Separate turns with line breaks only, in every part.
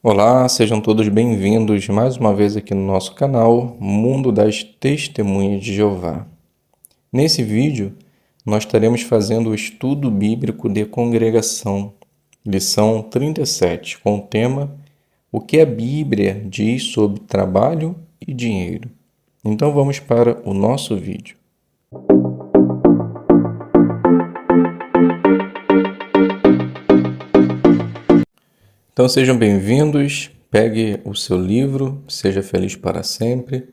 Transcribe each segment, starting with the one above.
Olá, sejam todos bem-vindos mais uma vez aqui no nosso canal Mundo das Testemunhas de Jeová. Nesse vídeo, nós estaremos fazendo o estudo bíblico de congregação, lição 37, com o tema O que a Bíblia diz sobre trabalho e dinheiro. Então vamos para o nosso vídeo. Então sejam bem-vindos, pegue o seu livro, seja feliz para sempre.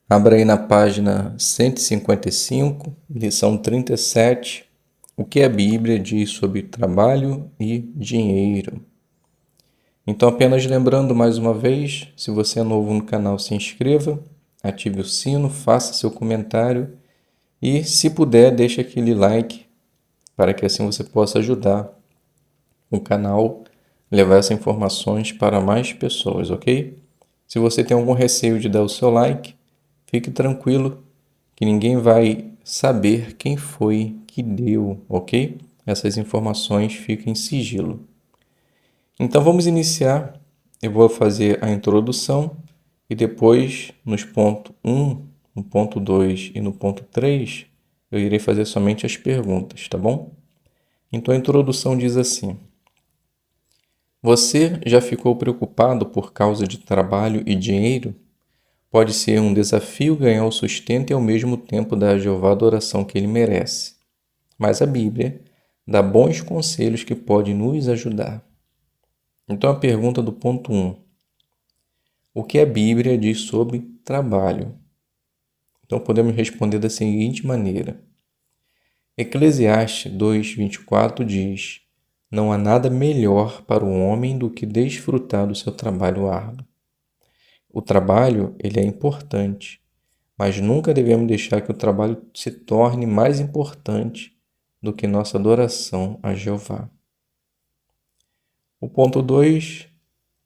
Abra aí na página 155, lição 37, o que a Bíblia diz sobre trabalho e dinheiro. Então apenas lembrando mais uma vez, se você é novo no canal, se inscreva, ative o sino, faça seu comentário e, se puder, deixe aquele like para que assim você possa ajudar o canal levar essas informações para mais pessoas, ok? Se você tem algum receio de dar o seu like, fique tranquilo que ninguém vai saber quem foi que deu, ok? Essas informações ficam em sigilo. Então vamos iniciar. Eu vou fazer a introdução e depois nos ponto 1, no ponto 2 e no ponto 3, eu irei fazer somente as perguntas, tá bom? Então a introdução diz assim: Você já ficou preocupado por causa de trabalho e dinheiro? Pode ser um desafio ganhar o sustento e ao mesmo tempo dar a Jeová a adoração que ele merece. Mas a Bíblia dá bons conselhos que podem nos ajudar. Então a pergunta do ponto 1. O que a Bíblia diz sobre trabalho? Então podemos responder da seguinte maneira. Eclesiastes 2:24 diz: Não há nada melhor para o homem do que desfrutar do seu trabalho árduo. O trabalho, ele é importante, mas nunca devemos deixar que o trabalho se torne mais importante do que nossa adoração a Jeová. O ponto 2.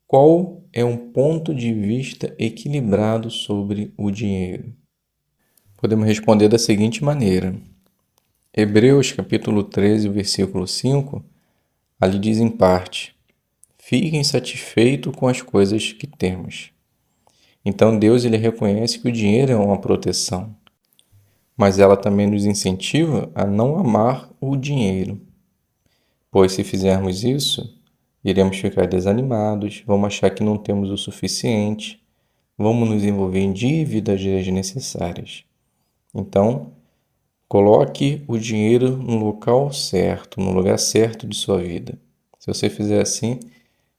Qual é um ponto de vista equilibrado sobre o dinheiro? Podemos responder da seguinte maneira. Hebreus capítulo 13, versículo 5, ali diz em parte: Fiquem satisfeitos com as coisas que temos. Então Deus ele reconhece que o dinheiro é uma proteção, mas ela também nos incentiva a não amar o dinheiro, pois se fizermos isso, iremos ficar desanimados, vamos achar que não temos o suficiente, vamos nos envolver em dívidas desnecessárias. Então, coloque o dinheiro no local certo, no lugar certo de sua vida. Se você fizer assim,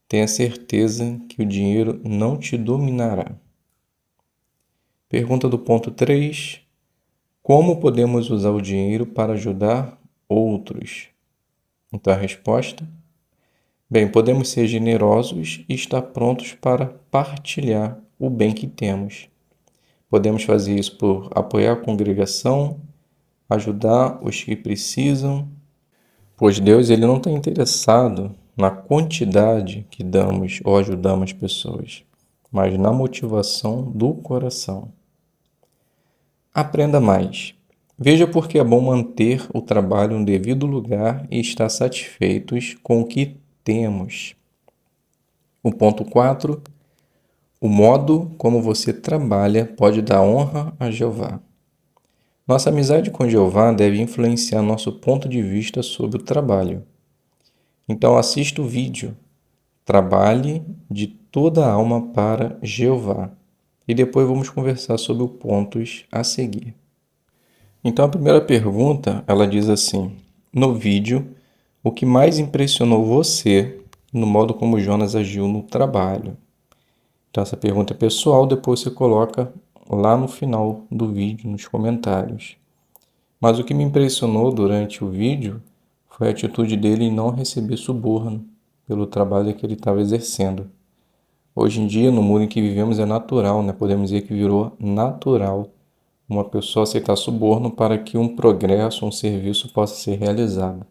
tenha certeza que o dinheiro não te dominará. Pergunta do ponto 3. Como podemos usar o dinheiro para ajudar outros? Então a resposta? Bem, podemos ser generosos e estar prontos para partilhar o bem que temos. Podemos fazer isso por apoiar a congregação, ajudar os que precisam, pois Deus ele não está interessado na quantidade que damos ou ajudamos pessoas, mas na motivação do coração. Aprenda mais. Veja por que é bom manter o trabalho no devido lugar e estar satisfeitos com o que temos. O ponto 4. O modo como você trabalha pode dar honra a Jeová. Nossa amizade com Jeová deve influenciar nosso ponto de vista sobre o trabalho. Então assista o vídeo. Trabalhe de toda a alma para Jeová. E depois vamos conversar sobre os pontos a seguir. Então a primeira pergunta, ela diz assim: no vídeo, o que mais impressionou você no modo como Jonas agiu no trabalho? Então essa pergunta é pessoal, depois você coloca lá no final do vídeo, nos comentários. Mas o que me impressionou durante o vídeo foi a atitude dele em não receber suborno pelo trabalho que ele estava exercendo. Hoje em dia, no mundo em que vivemos, é natural, né? Podemos dizer que virou natural uma pessoa aceitar suborno para que um progresso, um serviço possa ser realizado.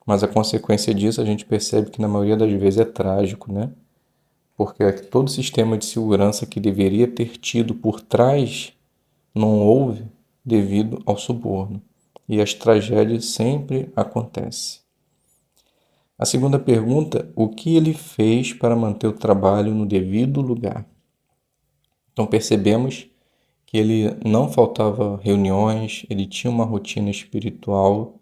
Mas a consequência disso a gente percebe que na maioria das vezes é trágico, né? Porque todo o sistema de segurança que deveria ter tido por trás não houve devido ao suborno. E as tragédias sempre acontecem. A segunda pergunta, o que ele fez para manter o trabalho no devido lugar? Então percebemos que ele não faltava reuniões, ele tinha uma rotina espiritual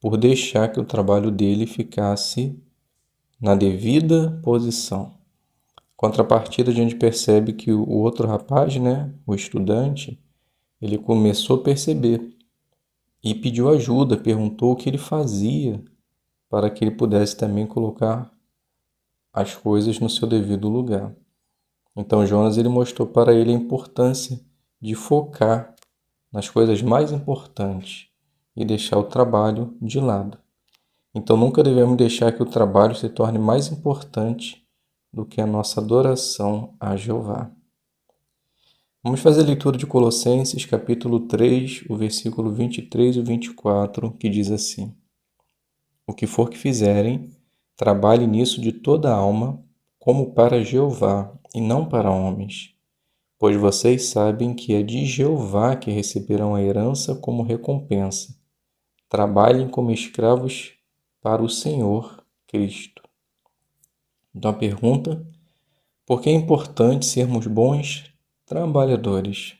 por deixar que o trabalho dele ficasse na devida posição. Contrapartida, a gente percebe que o outro rapaz, né, o estudante, ele começou a perceber e pediu ajuda, perguntou o que ele fazia para que ele pudesse também colocar as coisas no seu devido lugar. Então Jonas ele mostrou para ele a importância de focar nas coisas mais importantes e deixar o trabalho de lado. Então nunca devemos deixar que o trabalho se torne mais importante do que a nossa adoração a Jeová. Vamos fazer a leitura de Colossenses, capítulo 3, o versículo 23 e 24, que diz assim: O que for que fizerem, trabalhe nisso de toda a alma, como para Jeová e não para homens, pois vocês sabem que é de Jeová que receberão a herança como recompensa. Trabalhem como escravos para o Senhor Cristo. Então a pergunta: por que é importante sermos bons trabalhadores?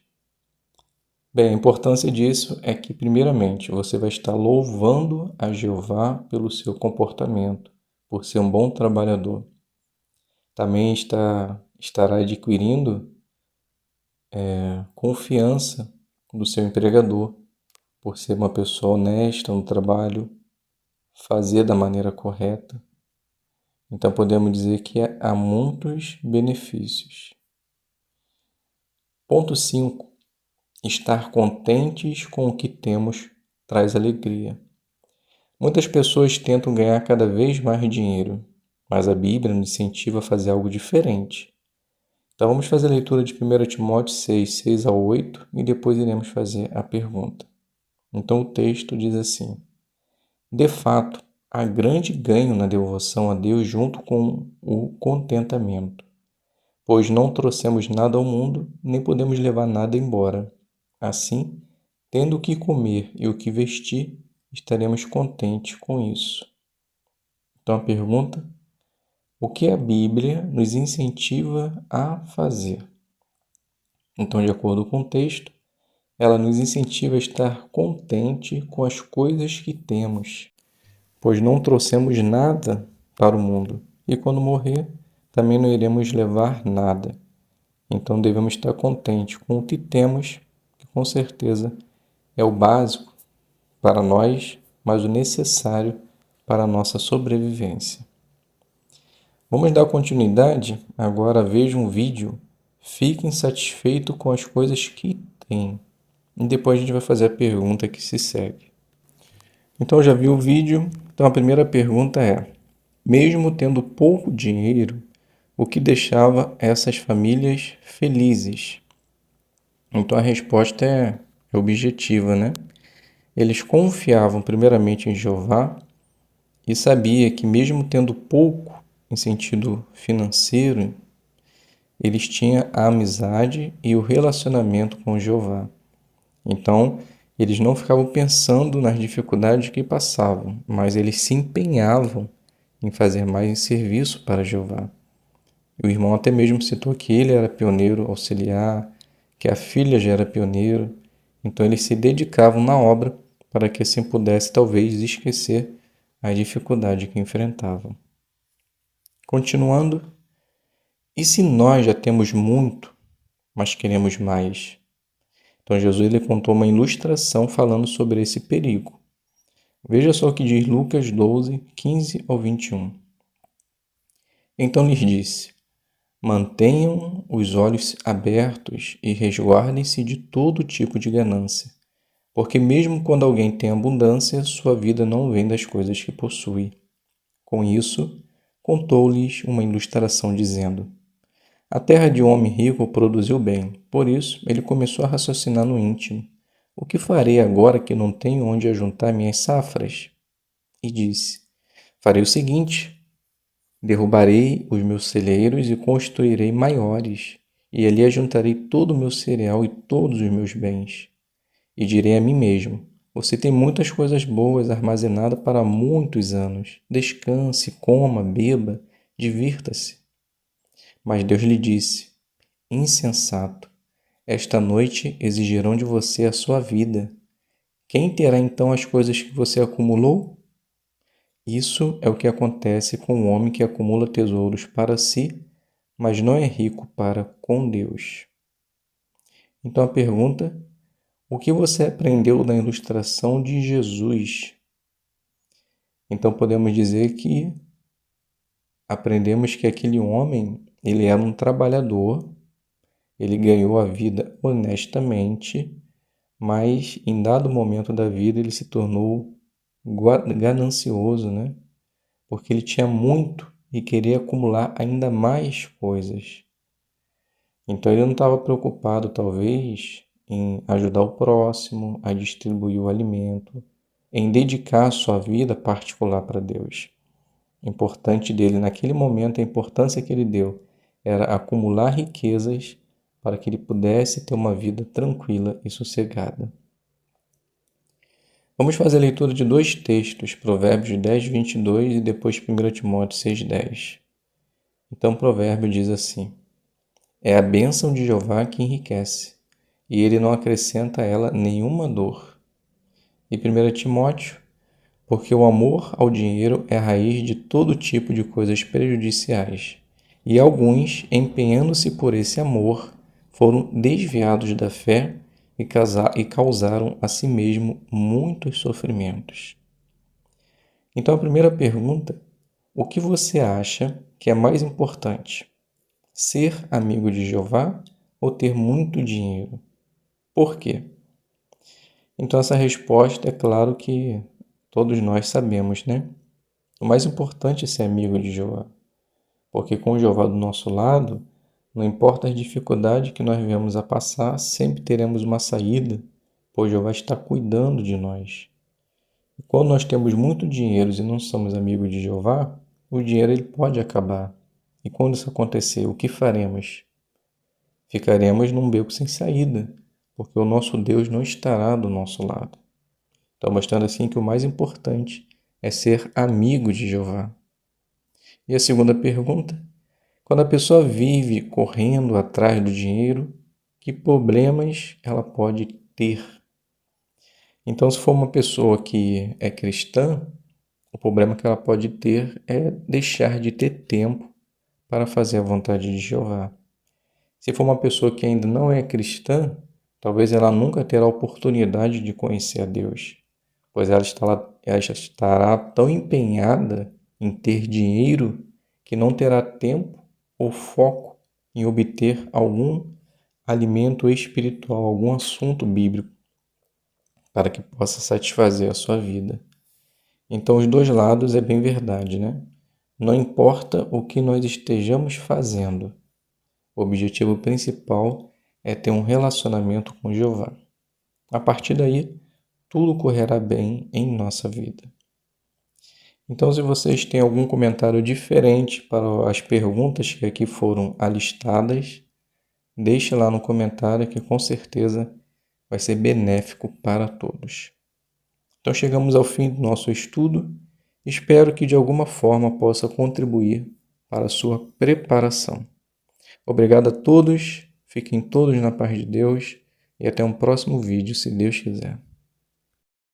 Bem, a importância disso é que, primeiramente, você vai estar louvando a Jeová pelo seu comportamento, por ser um bom trabalhador. Também estará adquirindo confiança do seu empregador, por ser uma pessoa honesta no trabalho, fazer da maneira correta. Então podemos dizer que há muitos benefícios. Ponto 5. Estar contentes com o que temos traz alegria. Muitas pessoas tentam ganhar cada vez mais dinheiro, mas a Bíblia nos incentiva a fazer algo diferente. Então vamos fazer a leitura de 1 Timóteo 6, 6 a 8 e depois iremos fazer a pergunta. Então o texto diz assim: De fato, há grande ganho na devoção a Deus junto com o contentamento, pois não trouxemos nada ao mundo, nem podemos levar nada embora. Assim, tendo o que comer e o que vestir, estaremos contentes com isso. Então a pergunta: o que a Bíblia nos incentiva a fazer? Então, de acordo com o texto, ela nos incentiva a estar contente com as coisas que temos, pois não trouxemos nada para o mundo, e quando morrer, também não iremos levar nada. Então devemos estar contentes com o que temos, que com certeza é o básico para nós, mas o necessário para a nossa sobrevivência. Vamos dar continuidade? Agora veja um vídeo. Fiquem satisfeitos com as coisas que têm. E depois a gente vai fazer a pergunta que se segue. Então já viu o vídeo? Então a primeira pergunta é: mesmo tendo pouco dinheiro, o que deixava essas famílias felizes? Então a resposta é objetiva, né? Eles confiavam primeiramente em Jeová e sabia que mesmo tendo pouco em sentido financeiro, eles tinham a amizade e o relacionamento com Jeová. Então, eles não ficavam pensando nas dificuldades que passavam, mas eles se empenhavam em fazer mais em serviço para Jeová. O irmão até mesmo citou que ele era pioneiro auxiliar, que a filha já era pioneira. Então eles se dedicavam na obra para que assim pudesse talvez esquecer a dificuldade que enfrentavam. Continuando, e se nós já temos muito, mas queremos mais? Então Jesus ele contou uma ilustração falando sobre esse perigo. Veja só o que diz Lucas 12, 15 ao 21. Então lhes disse: mantenham os olhos abertos e resguardem-se de todo tipo de ganância, porque mesmo quando alguém tem abundância, sua vida não vem das coisas que possui. Com isso, contou-lhes uma ilustração dizendo: a terra de um homem rico produziu bem, por isso ele começou a raciocinar no íntimo: o que farei agora que não tenho onde ajuntar minhas safras? E disse: farei o seguinte: derrubarei os meus celeiros e construirei maiores, e ali ajuntarei todo o meu cereal e todos os meus bens. E direi a mim mesmo: Você tem muitas coisas boas armazenadas para muitos anos. Descanse, coma, beba, divirta-se. Mas Deus lhe disse: insensato, esta noite exigirão de você a sua vida. Quem terá então as coisas que você acumulou? Isso é o que acontece com o homem que acumula tesouros para si, mas não é rico para com Deus. Então a pergunta: o que você aprendeu da ilustração de Jesus? Então podemos dizer que aprendemos que aquele homem, ele era um trabalhador, ele ganhou a vida honestamente, mas em dado momento da vida ele se tornou ganancioso, né? Porque ele tinha muito e queria acumular ainda mais coisas. Então ele não estava preocupado, talvez, em ajudar o próximo, a distribuir o alimento, em dedicar a sua vida particular para Deus. O importante dele naquele momento, a importância que ele deu, era acumular riquezas para que ele pudesse ter uma vida tranquila e sossegada. Vamos fazer a leitura de dois textos, Provérbios 10, 22 e depois 1 Timóteo 6, 10. Então o provérbio diz assim: é a bênção de Jeová que enriquece, e ele não acrescenta a ela nenhuma dor. E 1 Timóteo: porque o amor ao dinheiro é a raiz de todo tipo de coisas prejudiciais, e alguns, empenhando-se por esse amor, foram desviados da fé e causaram a si mesmo muitos sofrimentos. Então a primeira pergunta: o que você acha que é mais importante? Ser amigo de Jeová ou ter muito dinheiro? Por quê? Então essa resposta é claro que todos nós sabemos, né? O mais importante é ser amigo de Jeová, porque com Jeová do nosso lado, não importa as dificuldades que nós venhamos a passar, sempre teremos uma saída, pois Jeová está cuidando de nós. E quando nós temos muito dinheiro e não somos amigos de Jeová, o dinheiro ele pode acabar. E quando isso acontecer, o que faremos? Ficaremos num beco sem saída, porque o nosso Deus não estará do nosso lado. Então, mostrando assim que o mais importante é ser amigo de Jeová. E a segunda pergunta: quando a pessoa vive correndo atrás do dinheiro, que problemas ela pode ter? Então, se for uma pessoa que é cristã, o problema que ela pode ter é deixar de ter tempo para fazer a vontade de Jeová. Se for uma pessoa que ainda não é cristã, talvez ela nunca terá a oportunidade de conhecer a Deus, pois ela estará tão empenhada em ter dinheiro que não terá tempo ou foco em obter algum alimento espiritual, algum assunto bíblico, para que possa satisfazer a sua vida. Então, os dois lados é bem verdade, né? Não importa o que nós estejamos fazendo, o objetivo principal é ter um relacionamento com Jeová. A partir daí, tudo correrá bem em nossa vida. Então, se vocês têm algum comentário diferente para as perguntas que aqui foram alistadas, deixe lá no comentário que com certeza vai ser benéfico para todos. Então, chegamos ao fim do nosso estudo. Espero que de alguma forma possa contribuir para a sua preparação. Obrigado a todos, fiquem todos na paz de Deus e até um próximo vídeo, se Deus quiser.